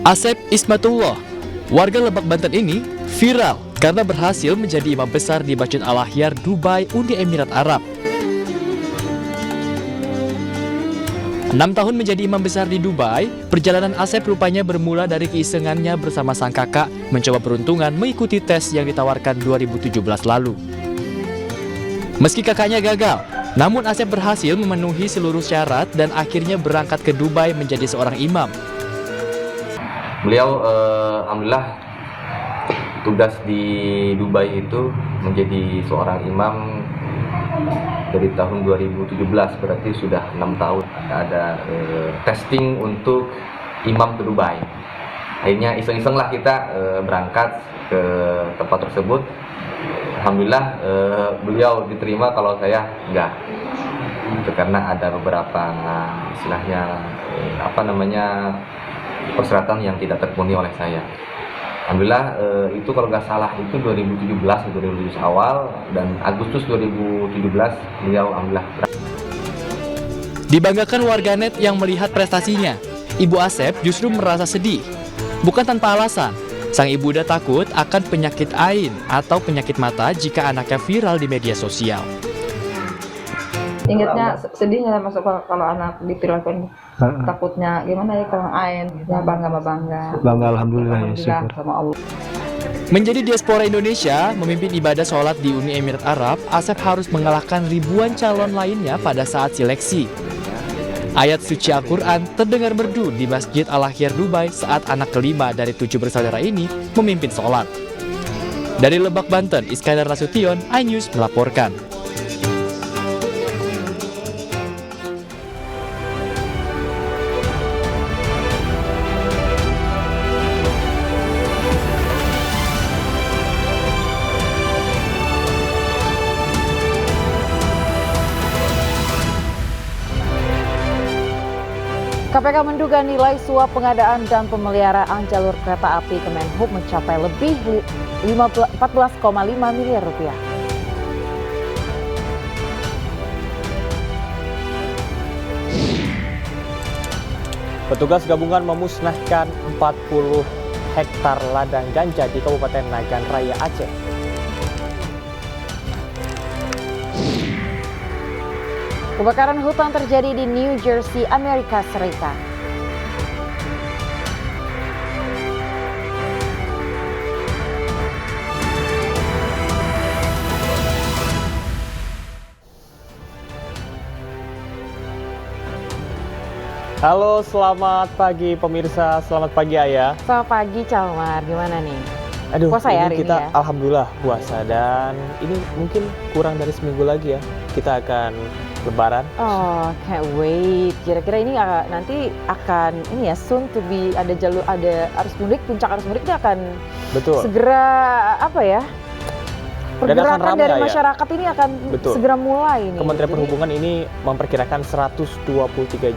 Asep Ismatullah, warga Lebak Banten ini viral karena berhasil menjadi imam besar di Masjid Al-Akhyar Dubai, Uni Emirat Arab. 6 tahun menjadi imam besar di Dubai, perjalanan Asep rupanya bermula dari keisengannya bersama sang kakak mencoba peruntungan mengikuti tes yang ditawarkan 2017 lalu. Meski kakaknya gagal, namun Asep berhasil memenuhi seluruh syarat dan akhirnya berangkat ke Dubai menjadi seorang imam. Beliau alhamdulillah tugas di Dubai itu menjadi seorang imam dari tahun 2017, berarti sudah 6 tahun. Ada testing untuk imam ke Dubai. Akhirnya iseng-iseng lah kita berangkat ke tempat tersebut. Alhamdulillah beliau diterima, kalau saya enggak. Itu karena ada beberapa istilahnya persyaratan yang tidak terpenuhi oleh saya. Alhamdulillah itu kalau nggak salah itu 2017 awal, dan Agustus 2017 beliau alhamdulillah. Dibanggakan warganet yang melihat prestasinya, Ibu Asep justru merasa sedih. Bukan tanpa alasan, sang ibu udah takut akan penyakit ain atau penyakit mata jika anaknya viral di media sosial. Ingatnya sedihnya masuk kalau anak diviralkan. Takutnya gimana ya kalau ain, ya bangga alhamdulillah ya, syukur sama Allah. Menjadi diaspora Indonesia, memimpin ibadah sholat di Uni Emirat Arab, Asep harus mengalahkan ribuan calon lainnya pada saat seleksi. Ayat suci Al-Quran terdengar merdu di Masjid Al-Akhyar Dubai saat anak kelima dari 7 bersaudara ini memimpin sholat. Dari Lebak, Banten, Iskandar Nasution, iNews melaporkan. KPK menduga nilai suap pengadaan dan pemeliharaan jalur kereta api Kemenhub mencapai lebih 14,5 miliar rupiah. Petugas gabungan memusnahkan 40 hektar ladang ganja di Kabupaten Nagan Raya, Aceh. Kebakaran hutan terjadi di New Jersey, Amerika Serikat. Halo, selamat pagi pemirsa, selamat pagi Ayah. Selamat pagi Calmar, gimana nih? Aduh, puasa ya hari kita ini ya? Alhamdulillah puasa, dan ini mungkin kurang dari seminggu lagi ya kita akan Lebaran. Oh, can't wait. Kira-kira ini nanti akan ini ya, soon to be ada arus mudik, puncak arus mudik itu akan segera pergerakan dari masyarakat ini akan segera mulai nih. Kementerian Perhubungan ini memperkirakan 123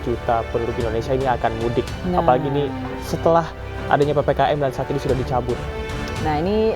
juta penduduk Indonesia ini akan mudik. Apalagi ini setelah adanya PPKM dan saat ini sudah dicabut. Nah ini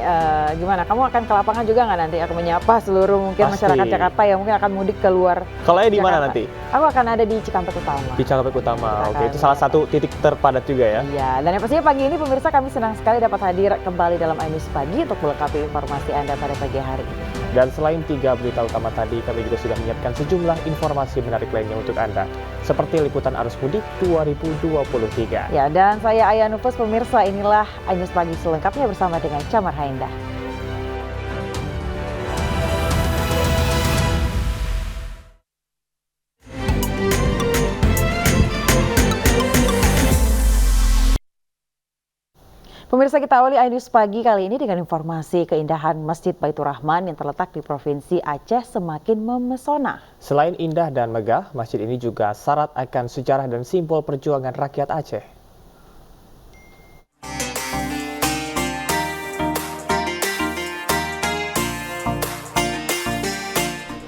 gimana? Kamu akan ke lapangan juga nggak nanti? Aku menyapa seluruh mungkin masyarakat Jakarta yang mungkin akan mudik keluar. Kalau di mana nanti? Aku akan ada di Cikampek Utama. Di Cikampek Utama, oke. Itu salah satu titik terpadat juga ya? Iya, dan yang pastinya pagi ini pemirsa kami senang sekali dapat hadir kembali dalam iNews Pagi untuk melengkapi informasi Anda pada pagi hari ini. Dan selain 3 berita utama tadi, kami juga sudah menyiapkan sejumlah informasi menarik lainnya untuk Anda, seperti liputan arus mudik 2023. Ya, dan saya Ayah Nufus, pemirsa, inilah iNews Pagi selengkapnya bersama dengan Camar Haindah. Pemirsa, kita awali iNews Pagi kali ini dengan informasi keindahan Masjid Baitur Rahman yang terletak di Provinsi Aceh semakin memesona. Selain indah dan megah, masjid ini juga syarat akan sejarah dan simbol perjuangan rakyat Aceh.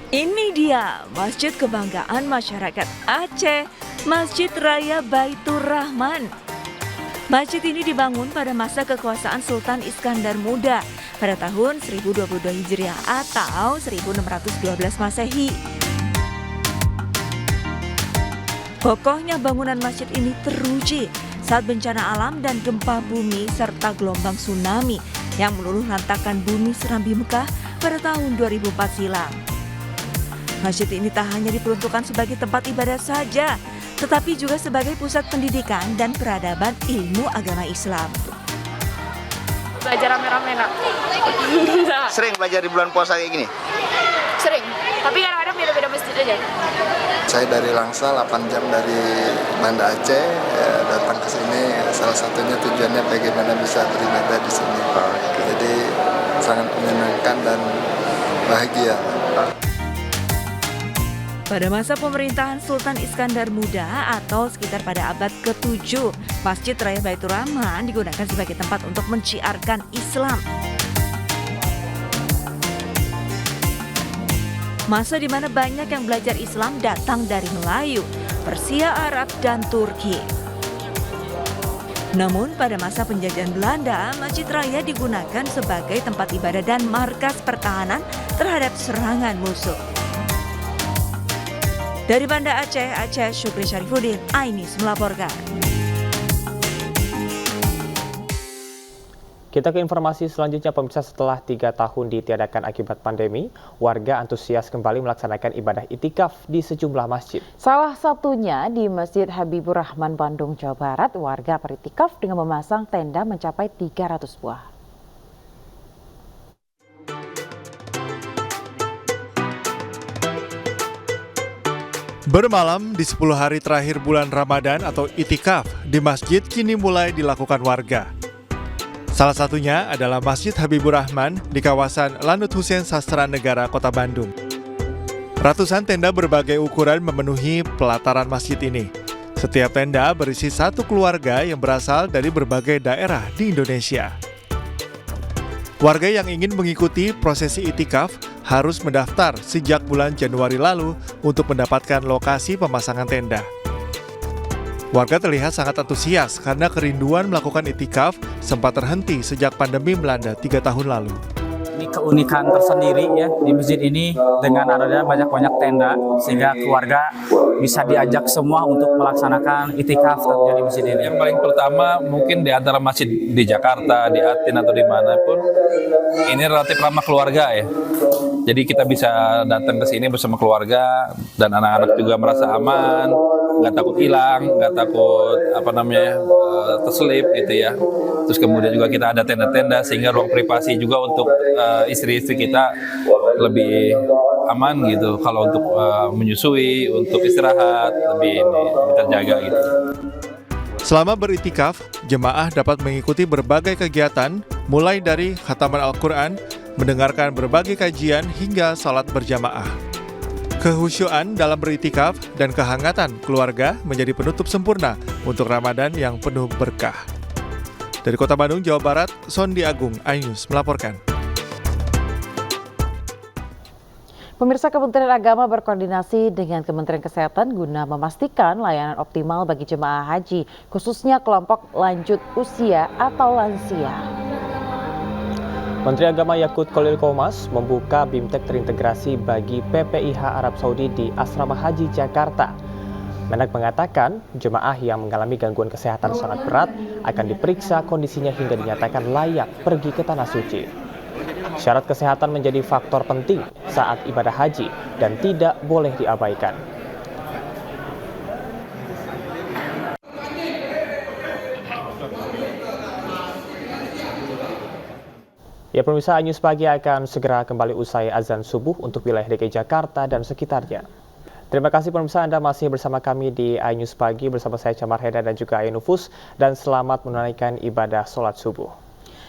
Ini dia Masjid Kebanggaan Masyarakat Aceh, Masjid Raya Baitur Rahman. Masjid ini dibangun pada masa kekuasaan Sultan Iskandar Muda pada tahun 1022 Hijriah atau 1612 Masehi. Kokohnya bangunan masjid ini teruji saat bencana alam dan gempa bumi serta gelombang tsunami yang meluluh lantakkan bumi Serambi Mekah pada tahun 2004 silam. Masjid ini tak hanya diperuntukkan sebagai tempat ibadah saja, tetapi juga sebagai pusat pendidikan dan peradaban ilmu agama Islam. Belajar rame-rame nggak? Sering belajar di bulan puasa kayak gini? Sering, tapi kadang-kadang beda-beda masjid aja. Saya dari Langsa, 8 jam dari Banda Aceh, datang ke sini. Salah satunya tujuannya bagaimana bisa beribadah di sini. Jadi sangat menyenangkan dan bahagia. Pada masa pemerintahan Sultan Iskandar Muda atau sekitar pada abad ke-7, Masjid Raya Baitur Rahman digunakan sebagai tempat untuk menciarkan Islam. Masa di mana banyak yang belajar Islam datang dari Melayu, Persia, Arab, dan Turki. Namun pada masa penjajahan Belanda, Masjid Raya digunakan sebagai tempat ibadah dan markas pertahanan terhadap serangan musuh. Dari Banda Aceh, Syukri Syarifuddin, iNews melaporkan. Kita ke informasi selanjutnya, pemirsa. Setelah 3 tahun ditiadakan akibat pandemi, warga antusias kembali melaksanakan ibadah itikaf di sejumlah masjid. Salah satunya di Masjid Habibur Rahman, Bandung, Jawa Barat, warga beritikaf dengan memasang tenda mencapai 300 buah. Bermalam di 10 hari terakhir bulan Ramadan atau itikaf di masjid kini mulai dilakukan warga. Salah satunya adalah Masjid Habibur Rahman di kawasan Lanut Hussein Sastra Negara, Kota Bandung. Ratusan tenda berbagai ukuran memenuhi pelataran masjid ini. Setiap tenda berisi satu keluarga yang berasal dari berbagai daerah di Indonesia. Warga yang ingin mengikuti prosesi itikaf harus mendaftar sejak bulan Januari lalu untuk mendapatkan lokasi pemasangan tenda. Warga terlihat sangat antusias karena kerinduan melakukan itikaf sempat terhenti sejak pandemi melanda 3 tahun lalu. Ini keunikan tersendiri ya di masjid ini dengan adanya banyak-banyak tenda sehingga keluarga bisa diajak semua untuk melaksanakan itikaf di masjid ini. Yang paling pertama mungkin di antara masjid di Jakarta, di Atin atau dimanapun ini relatif ramah keluarga ya. Jadi kita bisa datang ke sini bersama keluarga dan anak-anak juga merasa aman, nggak takut hilang, nggak takut terselip gitu ya. Terus kemudian juga kita ada tenda-tenda sehingga ruang privasi juga untuk istri-istri kita lebih aman gitu. Kalau untuk menyusui, untuk istirahat lebih terjaga gitu. Selama beritikaf, jemaah dapat mengikuti berbagai kegiatan mulai dari khataman Al-Quran, mendengarkan berbagai kajian hingga salat berjamaah. Kehusyuan dalam beritikaf dan kehangatan keluarga menjadi penutup sempurna untuk Ramadan yang penuh berkah. Dari Kota Bandung, Jawa Barat, Sondi Agung, iNews melaporkan. Pemirsa, Kementerian Agama berkoordinasi dengan Kementerian Kesehatan guna memastikan layanan optimal bagi jemaah haji, khususnya kelompok lanjut usia atau lansia. Menteri Agama Yakut Khalil Qomas membuka BIMTEK terintegrasi bagi PPIH Arab Saudi di Asrama Haji Jakarta. Menak mengatakan jemaah yang mengalami gangguan kesehatan sangat berat akan diperiksa kondisinya hingga dinyatakan layak pergi ke Tanah Suci. Syarat kesehatan menjadi faktor penting saat ibadah haji dan tidak boleh diabaikan. Ya, pemirsa, iNews Pagi akan segera kembali usai azan subuh untuk wilayah DKI Jakarta dan sekitarnya. Terima kasih pemirsa, Anda masih bersama kami di iNews Pagi bersama saya Camar Heda dan juga Ainufus, dan selamat menunaikan ibadah sholat subuh.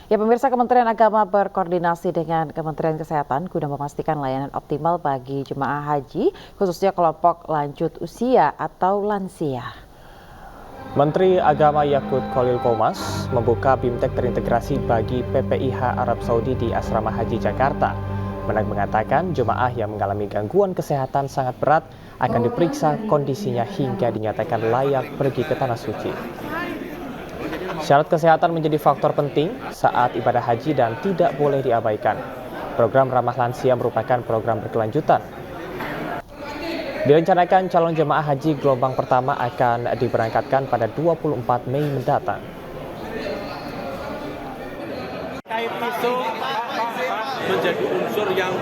Ya, pemirsa, Kementerian Agama berkoordinasi dengan Kementerian Kesehatan guna memastikan layanan optimal bagi jemaah haji, khususnya kelompok lanjut usia atau lansia. Menteri Agama Yakut Khalil Qomas membuka BIMTEK terintegrasi bagi PPIH Arab Saudi di Asrama Haji Jakarta. Menak mengatakan jemaah yang mengalami gangguan kesehatan sangat berat akan diperiksa kondisinya hingga dinyatakan layak pergi ke Tanah Suci. Syarat kesehatan menjadi faktor penting saat ibadah haji dan tidak boleh diabaikan. Program Ramah Lansia merupakan program berkelanjutan. Direncanakan calon jemaah haji gelombang pertama akan diberangkatkan pada 24 Mei mendatang. Itu menjadi unsur yang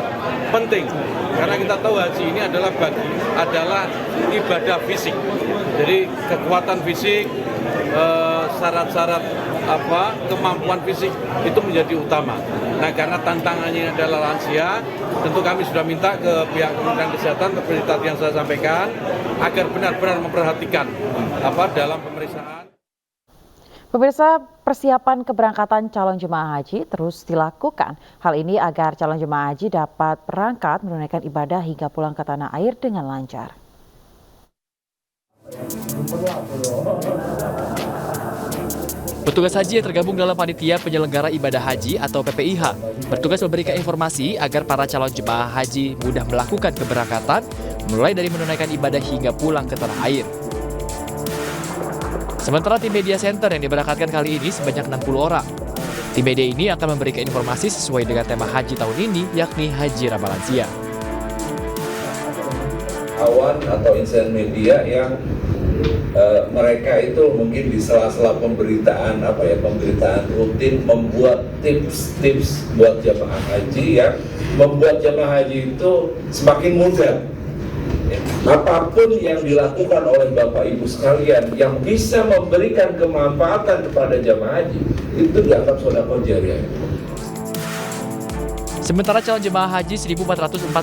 penting karena kita tahu haji ini adalah ibadah fisik. Jadi kekuatan fisik, syarat-syarat kemampuan fisik itu menjadi utama. Nah, karena tantangannya adalah lansia, tentu kami sudah minta ke pihak Kementerian Kesehatan seperti tadi yang saya sampaikan agar benar-benar memperhatikan dalam pemeriksaan. Pemirsa, persiapan keberangkatan calon jemaah haji terus dilakukan. Hal ini agar calon jemaah haji dapat berangkat menunaikan ibadah hingga pulang ke tanah air dengan lancar. Petugas haji yang tergabung dalam panitia penyelenggara ibadah haji atau PPIH bertugas memberikan informasi agar para calon jemaah haji mudah melakukan keberangkatan, mulai dari menunaikan ibadah hingga pulang ke tanah air. Sementara tim media center yang diberangkatkan kali ini sebanyak 60 orang. Tim media ini akan memberikan informasi sesuai dengan tema haji tahun ini, yakni Haji Ramah Lansia. Awan atau insan media yang mereka itu mungkin di sela-sela pemberitaan rutin membuat tips-tips buat jemaah haji yang membuat jemaah haji itu semakin mudah. Apapun yang dilakukan oleh Bapak Ibu sekalian yang bisa memberikan kemanfaatan kepada jemaah haji itu dianggap sedekah jariah. Sementara calon jemaah haji 1444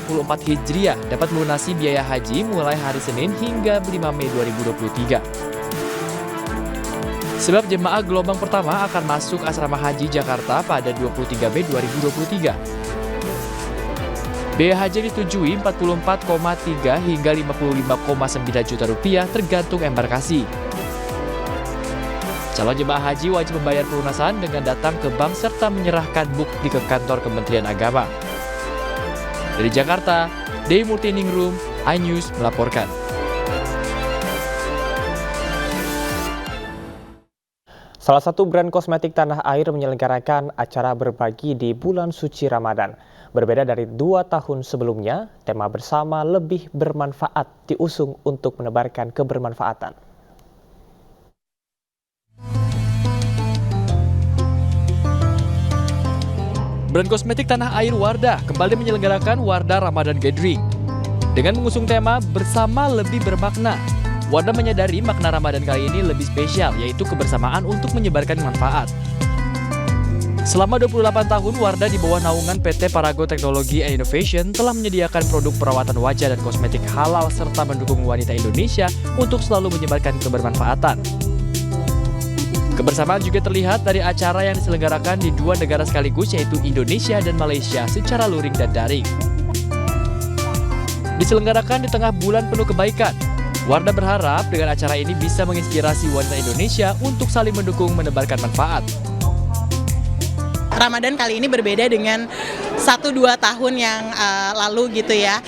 Hijriah dapat melunasi biaya haji mulai hari Senin hingga 5 Mei 2023. Sebab jemaah gelombang pertama akan masuk asrama haji Jakarta pada 23 Mei 2023. Biaya haji disetujui 44,3 hingga 55,9 juta rupiah tergantung embarkasi. Calon jemaah haji wajib membayar pelunasan dengan datang ke bank serta menyerahkan bukti ke kantor Kementerian Agama. Dari Jakarta, Dewi Murti Ningrum, iNews melaporkan. Salah satu brand kosmetik tanah air menyelenggarakan acara berbagi di bulan suci Ramadan. Berbeda dari 2 tahun sebelumnya, tema bersama lebih bermanfaat diusung untuk menebarkan kebermanfaatan. Brand kosmetik tanah air Wardah kembali menyelenggarakan Wardah Ramadan Gathering. Dengan mengusung tema bersama lebih bermakna, Wardah menyadari makna Ramadan kali ini lebih spesial, yaitu kebersamaan untuk menyebarkan manfaat. Selama 28 tahun, Wardah di bawah naungan PT Paragon Teknologi and Innovation telah menyediakan produk perawatan wajah dan kosmetik halal serta mendukung wanita Indonesia untuk selalu menyebarkan kebermanfaatan. Kebersamaan juga terlihat dari acara yang diselenggarakan di 2 negara sekaligus, yaitu Indonesia dan Malaysia secara luring dan daring. Diselenggarakan di tengah bulan penuh kebaikan, Wardah berharap dengan acara ini bisa menginspirasi wanita Indonesia untuk saling mendukung menebarkan manfaat. Ramadan kali ini berbeda dengan 1-2 tahun yang lalu gitu ya,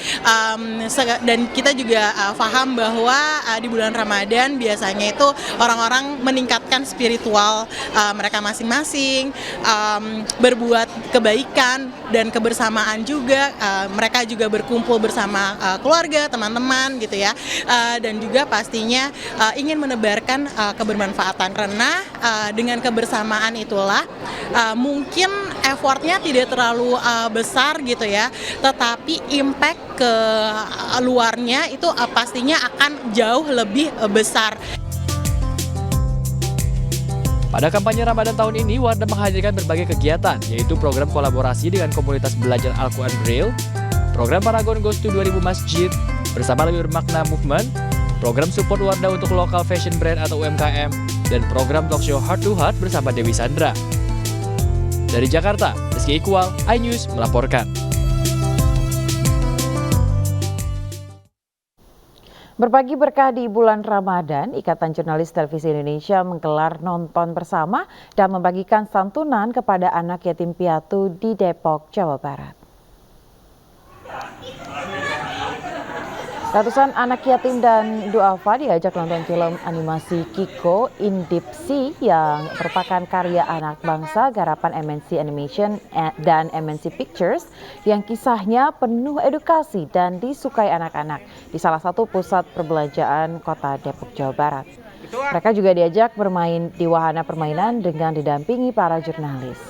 dan kita juga paham bahwa di bulan Ramadan biasanya itu orang-orang meningkatkan spiritual mereka masing-masing, berbuat kebaikan dan kebersamaan juga, mereka juga berkumpul bersama keluarga, teman-teman gitu ya, dan juga pastinya ingin menebarkan kebermanfaatan karena dengan kebersamaan itulah mungkin effortnya tidak terlalu besar gitu ya, tetapi impact ke luarnya itu pastinya akan jauh lebih besar. Pada kampanye Ramadan tahun ini, Wardah menghadirkan berbagai kegiatan, yaitu program kolaborasi dengan komunitas belajar Al-Quran Braille, program Paragon Goes to 2000 Masjid, bersama lebih bermakna movement, program support Wardah untuk lokal fashion brand atau UMKM, dan program talk show Heart to Heart bersama Dewi Sandra. Dari Jakarta, Rizky Iqbal, iNews melaporkan. Berbagi berkah di bulan Ramadan, Ikatan Jurnalis Televisi Indonesia menggelar nonton bersama dan membagikan santunan kepada anak yatim piatu di Depok, Jawa Barat. Ratusan anak yatim dan duafa diajak nonton film animasi Kiko in Deep Sea yang merupakan karya anak bangsa garapan MNC Animation dan MNC Pictures yang kisahnya penuh edukasi dan disukai anak-anak di salah satu pusat perbelanjaan kota Depok, Jawa Barat. Mereka juga diajak bermain di wahana permainan dengan didampingi para jurnalis.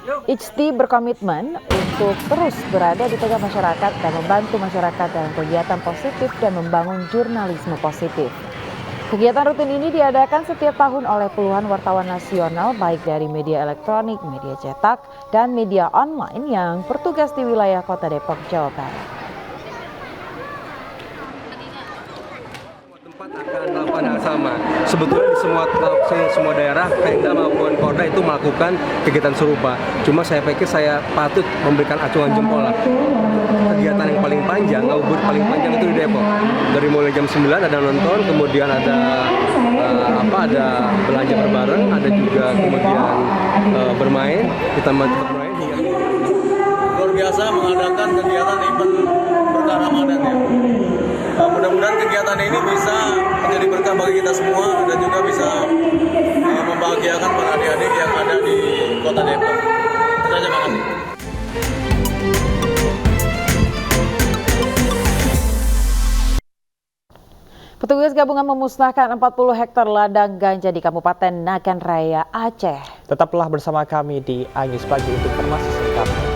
Ijti berkomitmen untuk terus berada di tengah masyarakat dan membantu masyarakat dalam kegiatan positif dan membangun jurnalisme positif. Kegiatan rutin ini diadakan setiap tahun oleh puluhan wartawan nasional baik dari media elektronik, media cetak, dan media online yang bertugas di wilayah Kota Depok, Jawa Barat. Akan melakukan hal sama. Sebetulnya di semua daerah, Pemda maupun Polda itu melakukan kegiatan serupa. Cuma saya pikir saya patut memberikan acungan jempol lah. Kegiatan yang paling panjang, ngabuburit paling panjang itu di Depok. Dari mulai jam 9 ada nonton, kemudian ada ada belanja berbareng, ada juga kemudian bermain, kita bermain hingga luar biasa mengadakan kegiatan event berkah Ramadan ya. Mudah-mudahan kegiatan ini bisa menjadi berkah bagi kita semua dan juga bisa membahagiakan para adik-adik yang ada di Kota Depok. Itu saja, makasih. Petugas gabungan memusnahkan 40 hektar ladang ganja di Kabupaten Nagan Raya, Aceh. Tetaplah bersama kami di News Pagi untuk informasi selengkapnya.